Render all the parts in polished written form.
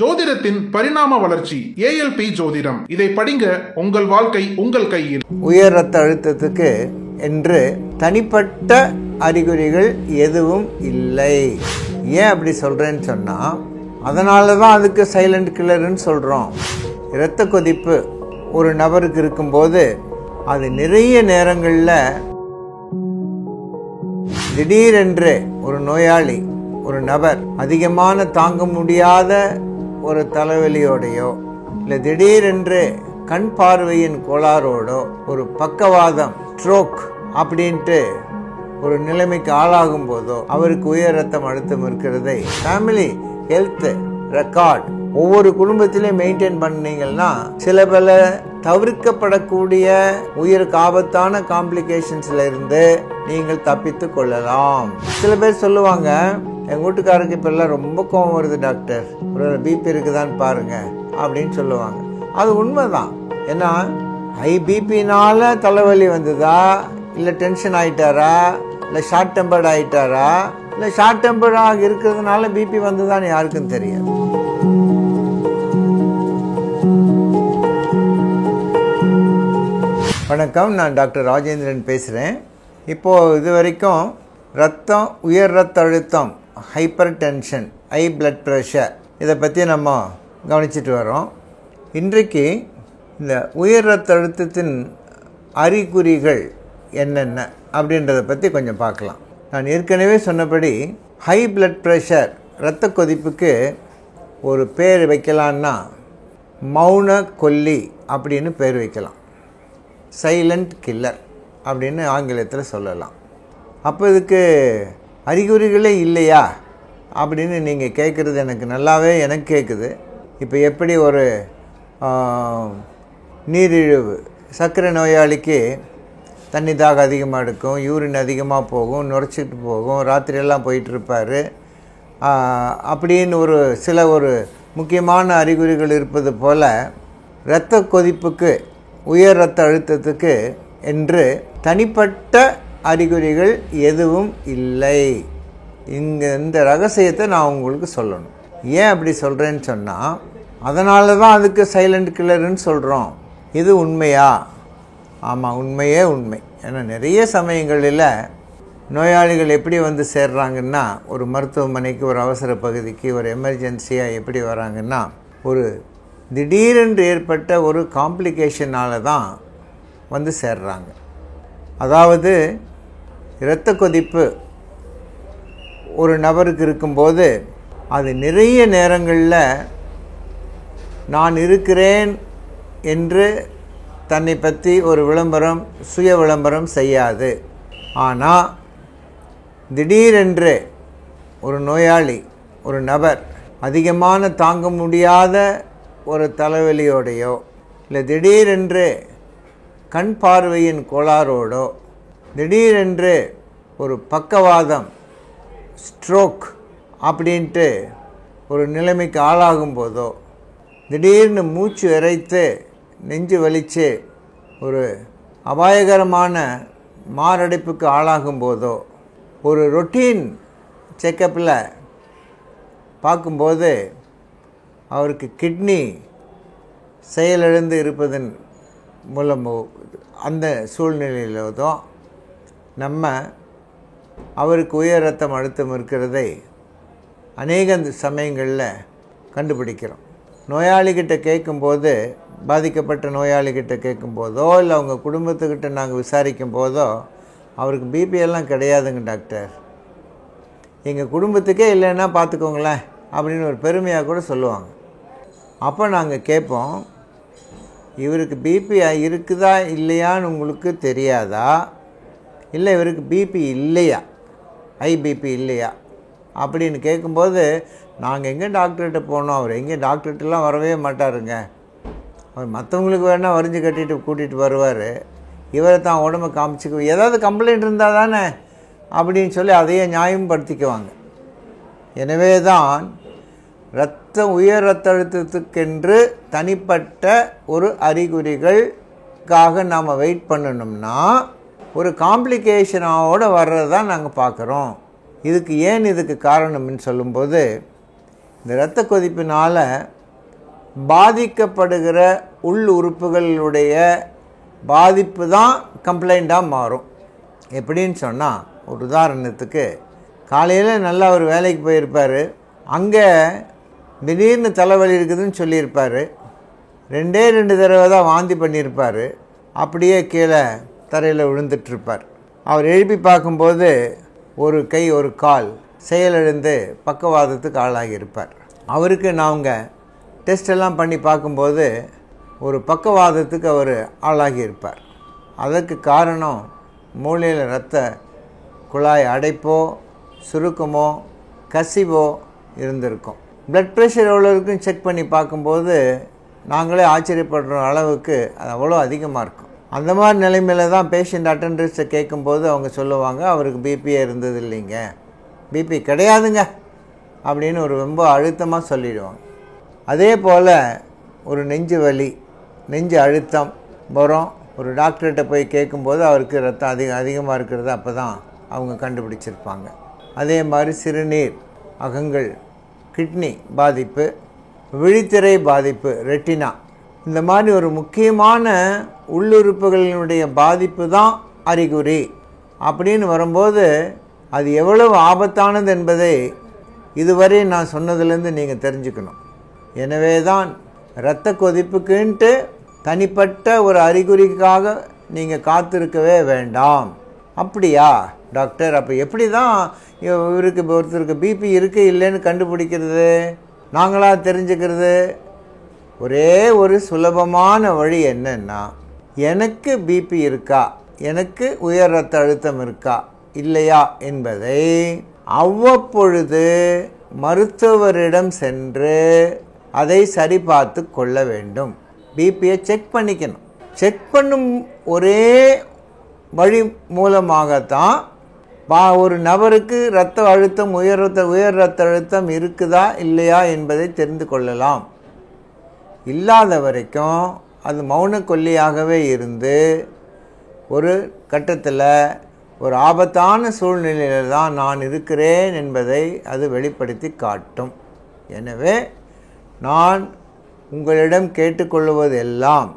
ஜோதிடத்தின் பரிணாம வளர்ச்சி ஏஎல்பி ஜோதிடம். இதை படிங்க, உங்கள் வாழ்க்கை உங்கள் கையில். உயர் ரத்த அழுத்தத்துக்கு என்று தனிப்பட்ட அறிகுறிகள் எதுவும் இல்லை. ஏன் அப்படி சொல்றேன்னு சொன்னா, அதனால தான் அதுக்கு சைலண்ட் கில்லர்னு சொல்றோம். இரத்த கொதிப்பு ஒரு நபருக்கு இருக்கும்போது அது நிறைய நேரங்களில் திடீரென்று ஒரு நோயாளி, ஒரு நபர் அதிகமான தாங்க முடியாத ஒரு தலைவலியோடையோ இல்லை திடீரென்று கண் பார்வையின் கோளாறோடோ ஒரு பக்கவாதம், ஸ்ட்ரோக் அப்படின்ட்டு ஒரு நிலைமைக்கு ஆளாகும் போதோ அவருக்கு உயர் ரத்தம் அழுத்தம் இருக்கிறதை ஃபேமிலி ஹெல்த் ரெக்கார்ட் ஒவ்வொரு குடும்பத்திலையும் மெயின்டைன் பண்ணீங்கன்னா சில பல தவிர்க்கப்படக்கூடிய உயிருக்கு ஆபத்தான காம்ப்ளிகேஷன்ஸ்ல இருந்து நீங்கள் தப்பித்து கொள்ளலாம். சில பேர் சொல்லுவாங்க, எங்கள் வீட்டுக்காரருக்கு இப்பெல்லாம் ரொம்ப கோபம் வருது டாக்டர், ஒரு பிபி இருக்குதான்னு பாருங்க அப்படின்னு சொல்லுவாங்க. அது உண்மைதான். ஏன்னா ஹை பிபினால தலைவலி வந்ததா, இல்லை டென்ஷன் ஆயிட்டாரா, இல்லை ஷார்ட் டெம்பர்ட் ஆயிட்டாரா, இல்லை ஷார்ட் டெம்பர்டாக இருக்கிறதுனால பிபி வந்ததான்னு யாருக்கும் தெரியாது. வணக்கம், நான் டாக்டர் ராஜேந்திரன் பேசுகிறேன். இப்போது இது வரைக்கும் ரத்தம், உயர் ரத்த அழுத்தம், hyper tension, high blood pressure இதை பற்றி நம்ம கவனிச்சிட்டு வரோம். இன்றைக்கு இந்த உயர் ரத்த அழுத்தத்தின் அறிகுறிகள் என்னென்ன அப்படின்றத பற்றி கொஞ்சம் பார்க்கலாம். நான் ஏற்கனவே சொன்னபடி ஹை பிளட் ப்ரெஷர், இரத்த கொதிப்புக்கு ஒரு பேர் வைக்கலான்னா மௌன கொல்லி அப்படின்னு பேர் வைக்கலாம். சைலண்ட் கில்லர் அப்படின்னு ஆங்கிலத்தில் சொல்லலாம். அப்போ இதுக்கு அறிகுறிகளே இல்லையா அப்படின்னு நீங்கள் கேட்குறது எனக்கு கேட்குது. இப்போ எப்படி ஒரு நீரிழிவு சர்க்கரை நோயாளிக்கு தண்ணி தாகம் அதிகமாக எடுக்கும், யூரின் அதிகமாக போகும், நுரைச்சிட்டு போகும், ராத்திரியெல்லாம் போயிட்டுருப்பார் அப்படின்னு ஒரு முக்கியமான அறிகுறிகள் இருப்பது போல் இரத்த கொதிப்புக்கு, உயர் இரத்த அழுத்தத்துக்கு என்று தனிப்பட்ட அறிகுறிகள் எதுவும் இல்லை. இந்த ரகசியத்தை நான் உங்களுக்கு சொல்லணும். ஏன் அப்படி சொல்கிறேன்னு சொன்னால், அதனால தான் அதுக்கு சைலண்ட் கில்லர்னு சொல்கிறோம். இது உண்மையா? ஆமாம், உண்மையே உண்மை. ஏன்னா நிறைய சமயங்களில் நோயாளிகள் எப்படி வந்து சேர்றாங்கன்னா, ஒரு மருத்துவமனைக்கு, ஒரு அவசர பகுதிக்கு, ஒரு எமர்ஜென்சியாக எப்படி வராங்கன்னா, ஒரு திடீரென்று ஏற்பட்ட ஒரு காம்ப்ளிகேஷனால் தான் வந்து சேர்றாங்க. அதாவது இரத்த கொதிப்பு ஒரு நபருக்கு இருக்கும்போது அது நிறைய நேரங்களில் நான் இருக்கிறேன் என்று தன்னை பற்றி ஒரு விளம்பரம், சுய விளம்பரம் செய்யாது. ஆனால் திடீரென்று ஒரு நோயாளி, ஒரு நபர் அதிகமான தாங்க முடியாத ஒரு தலைவலியோடையோ இல்லை திடீரென்று கண் பார்வையின் கோளாறோடோ திடீரென்று ஒரு பக்கவாதம், ஸ்ட்ரோக் அப்படின்ட்டு ஒரு நிலைமைக்கு ஆளாகும் போதோ, திடீர்னு மூச்சு இறைத்து நெஞ்சு வலித்து ஒரு அபாயகரமான மாரடைப்புக்கு ஆளாகும் போதோ, ஒரு ரொட்டீன் செக்கப்பில் பார்க்கும்போது அவருக்கு கிட்னி செயலிழந்து இருப்பதன் மூலமோ அந்த சூழ்நிலையிலோ நம்ம அவருக்கு உயர் ரத்தம் அழுத்தம் இருக்கிறதை அநேக சமயங்களில் கண்டுபிடிக்கிறோம். நோயாளிகிட்ட கேட்கும்போது, பாதிக்கப்பட்ட நோயாளிகிட்ட கேட்கும்போதோ இல்லை அவங்க குடும்பத்துக்கிட்ட நாங்கள் விசாரிக்கும் போதோ, அவருக்கு பிபிஎல்லாம் கிடையாதுங்க டாக்டர், எங்கள் குடும்பத்துக்கே இல்லைன்னா பார்த்துக்கோங்களேன் அப்படின்னு ஒரு பெருமையாக கூட சொல்லுவாங்க. அப்போ நாங்கள் கேட்போம், இவருக்கு பிபி இருக்குதா இல்லையான்னு உங்களுக்கு தெரியாதா, இல்லை இவருக்கு பிபி இல்லையா, ஹை பிபி இல்லையா அப்படின்னு கேட்கும்போது, நாங்கள் எங்கே டாக்டர்கிட்ட போனோம், அவர் எங்கே டாக்டர்கிட்டலாம் வரவே மாட்டாருங்க, அவர் மற்றவங்களுக்கு வேணால் வரைஞ்சி கட்டிட்டு கூட்டிகிட்டு வருவார், இவரை தான் உடம்பை காமிச்சிக்கு ஏதாவது கம்ப்ளைண்ட் இருந்தால் தானே அப்படின்னு சொல்லி அதையே நியாயப்படுத்திக்குவாங்க. எனவே தான் உயர் ரத்த அழுத்தத்துக்கென்று தனிப்பட்ட ஒரு அறிகுறிகளுக்காக நாம் வெயிட் பண்ணணும்னா ஒரு காம்ப்ளிகேஷனோடு வர்றது தான் நாங்கள் பார்க்குறோம். இதுக்கு காரணம்னு சொல்லும்போது, இந்த இரத்த கொதிப்பினால் பாதிக்கப்படுகிற உள் உறுப்புகளுடைய பாதிப்பு தான் கம்ப்ளைண்ட்டாக மாறும். எப்படின்னு சொன்னால், ஒரு உதாரணத்துக்கு காலையில் நல்லா ஒரு வேலைக்கு போயிருப்பார், அங்கே திடீர்னு தலைவலி இருக்குதுன்னு சொல்லியிருப்பார், 2 தடவை தான் வாந்தி பண்ணியிருப்பார், அப்படியே கீழே தரையில் விழுந்துட்டுருப்பார். அவர் எழுப்பி பார்க்கும்போது ஒரு கை ஒரு கால் செயலிழந்து பக்கவாதத்துக்கு ஆளாகியிருப்பார். அவருக்கு நாங்கள் டெஸ்ட் எல்லாம் பண்ணி பார்க்கும்போது ஒரு பக்கவாதத்துக்கு அவர் ஆளாகியிருப்பார். அதற்கு காரணம் மூளையில் இரத்த குழாய் அடைப்போ சுருக்கமோ கசிவோ இருந்திருக்கும். ப்ளட் ப்ரெஷர் எவ்வளோ இருக்குன்னு செக் பண்ணி பார்க்கும்போது நாங்களே ஆச்சரியப்படுற அளவுக்கு அது அவ்வளோ அதிகமாக இருக்கும். அந்த மாதிரி நிலைமையில் தான் பேஷண்ட் அட்டெண்டர்ஸை கேட்கும்போது அவங்க சொல்லுவாங்க, அவருக்கு பிபியே இருந்தது இல்லைங்க, பிபி கிடையாதுங்க அப்படின்னு ஒரு ரொம்ப அழுத்தமாக சொல்லிடுவாங்க. அதே போல் ஒரு நெஞ்சு வலி, நெஞ்சு அழுத்தம் வரும். ஒரு டாக்டர்கிட்ட போய் கேட்கும்போது அவருக்கு ரத்தம் அதிகமாக இருக்கிறது அப்போ தான் அவங்க கண்டுபிடிச்சிருப்பாங்க. அதே மாதிரி சிறுநீர், அகங்கள், கிட்னி பாதிப்பு, விழித்திரை பாதிப்பு, ரெட்டினா, இந்த மாதிரி ஒரு முக்கியமான உள்ளுறுப்புகளினுடைய பாதிப்பு தான் அறிகுறி அப்படின்னு வரும்போது அது எவ்வளவு ஆபத்தானது என்பதை இதுவரை நான் சொன்னதுலேருந்து நீங்கள் தெரிஞ்சுக்கணும். எனவே தான் இரத்த கொதிப்புக்குன்ட்டு தனிப்பட்ட ஒரு அறிகுறிக்காக நீங்கள் காத்திருக்கவே வேண்டாம். அப்படியா டாக்டர், அப்போ எப்படி தான் இவருக்கு ஒருத்தருக்கு பிபி இருக்குது இல்லைன்னு கண்டுபிடிக்கிறது, நாங்களாக தெரிஞ்சுக்கிறது? ஒரே ஒரு சுலபமான வழி என்னன்னா, எனக்கு பிபி இருக்கா, எனக்கு உயர் இரத்த அழுத்தம் இருக்கா இல்லையா என்பதை அவ்வப்பொழுது மருத்துவரிடம் சென்று அதை சரிபார்த்து கொள்ள வேண்டும். பிபியை செக் பண்ணிக்கணும். செக் பண்ணும் ஒரே வழி மூலமாகத்தான் ஒரு நபருக்கு இரத்த அழுத்தம் உயர் இரத்த அழுத்தம் இருக்குதா இல்லையா என்பதை தெரிந்து கொள்ளலாம். இல்லாத வரைக்கும் அது மௌன கொல்லியாகவே இருந்து ஒரு கட்டத்தில் ஒரு ஆபத்தான சூழ்நிலையில் தான் நான் இருக்கிறேன் என்பதை அது வெளிப்படுத்தி காட்டும். எனவே நான் உங்களிடம் கேட்டுக்கொள்வது எல்லாம்,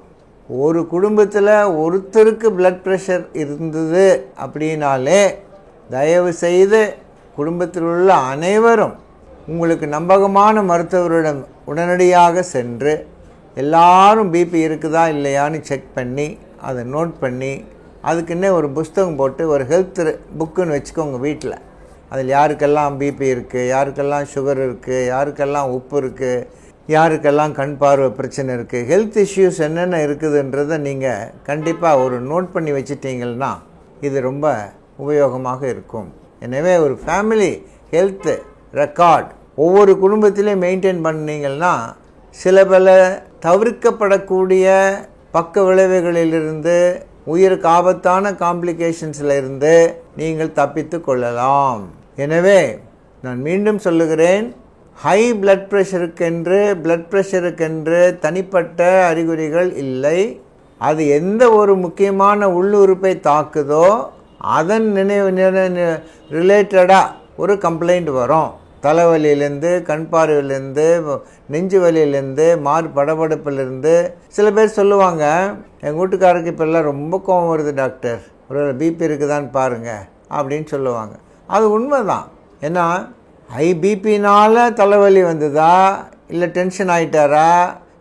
ஒரு குடும்பத்தில் ஒருத்தருக்கு பிளட் ப்ரெஷர் இருந்தது அப்படின்னாலே தயவு செய்து குடும்பத்தில் உள்ள அனைவரும் உங்களுக்கு நம்பகமான மருத்துவரிடம் உடனடியாக சென்று எல்லாரும் பிபி இருக்குதா இல்லையான்னு செக் பண்ணி அதை நோட் பண்ணி அதுக்குன்னே ஒரு புஸ்தகம் போட்டு ஒரு ஹெல்த் புக்குன்னு வச்சுக்கோங்க வீட்டில். அதில் யாருக்கெல்லாம் பிபி இருக்குது, யாருக்கெல்லாம் சுகர் இருக்குது, யாருக்கெல்லாம் உப்பு இருக்குது, யாருக்கெல்லாம் கண் பார்வை பிரச்சனை இருக்குது, ஹெல்த் இஷ்யூஸ் என்னென்ன இருக்குதுன்றதை நீங்கள் கண்டிப்பாக ஒரு நோட் பண்ணி வச்சிட்டிங்கன்னா இது ரொம்ப உபயோகமாக இருக்கும். எனவே ஒரு ஃபேமிலி ஹெல்த் ரெக்கார்ட் ஒவ்வொரு குடும்பத்திலையும் மெயின்டைன் பண்ணிங்கன்னா சில பல தவிர்க்கப்படக்கூடிய பக்க விளைவுகளிலிருந்து, உயிருக்கு ஆபத்தான காம்ப்ளிகேஷன்ஸில் இருந்து நீங்கள் தப்பித்து கொள்ளலாம். எனவே நான் மீண்டும் சொல்லுகிறேன், ஹை பிளட் ப்ரெஷருக்கென்று தனிப்பட்ட அறிகுறிகள் இல்லை. அது எந்த ஒரு முக்கியமான உள்ளுறுப்பை தாக்குதோ அதன் ரிலேட்டடாக ஒரு கம்ப்ளைண்ட் வரும். தலைவலியிலேருந்து, கண் பார்வையிலேருந்து, நெஞ்சு வலியிலேருந்து, படபடப்பிலேருந்து. சில பேர் சொல்லுவாங்க, எங்கள் வீட்டுக்காரருக்கு இப்போல்லாம் ரொம்ப கோபம் வருது டாக்டர், ஒரு பிபி இருக்குதான்னு பாருங்கள் அப்படின்னு சொல்லுவாங்க. அது உண்மைதான். ஏன்னா பிபினால் தலைவலி வந்ததா, இல்லை டென்ஷன் ஆகிட்டாரா,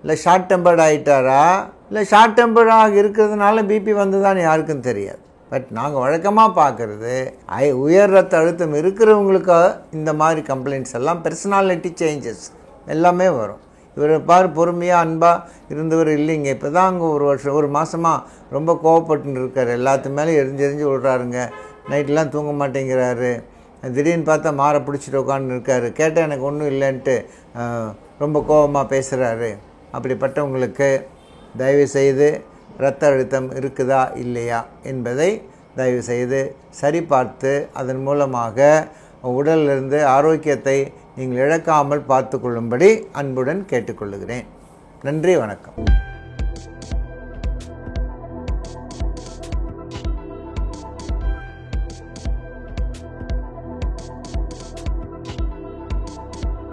இல்லை ஷார்ட் டெம்பர்ட் ஆகிட்டாரா, இல்லை ஷார்ட் டெம்பர்டாக இருக்கிறதுனால பிபி வந்ததான்னு யாருக்கும் தெரியாது. பட் நாங்கள் வழக்கமாக பார்க்குறது உயர் ரத்த அழுத்தம் இருக்கிறவங்களுக்கு இந்த மாதிரி கம்ப்ளைண்ட்ஸ் எல்லாம் பர்சனாலிட்டி சேஞ்சஸ் எல்லாமே வரும். இவர் பார் பொறுமையாக அன்பாக இருந்தவர் இல்லைங்க, இப்போ தான் அங்கே ஒரு மாதமாக ரொம்ப கோவப்பட்டுன்னு இருக்கார், எல்லாத்து மேலே எரிஞ்சு விடுறாருங்க, நைட்லாம் தூங்க மாட்டேங்கிறாரு, திடீர்னு பார்த்தா மாற பிடிச்சிட்டு உட்காந்து இருக்காரு, கேட்டால் எனக்கு ஒன்றும் இல்லைன்ட்டு ரொம்ப கோபமாக பேசுகிறாரு. அப்படிப்பட்டவங்களுக்கு தயவுசெய்து இரத்த அழுத்தம் இருக்குதா இல்லையா என்பதை தயவுசெய்து சரிபார்த்து அதன் மூலமாக உடலிலிருந்து ஆரோக்கியத்தை நீங்கள் இழக்காமல் பார்த்து கொள்ளும்படி அன்புடன் கேட்டுக்கொள்கிறேன். நன்றி, வணக்கம்.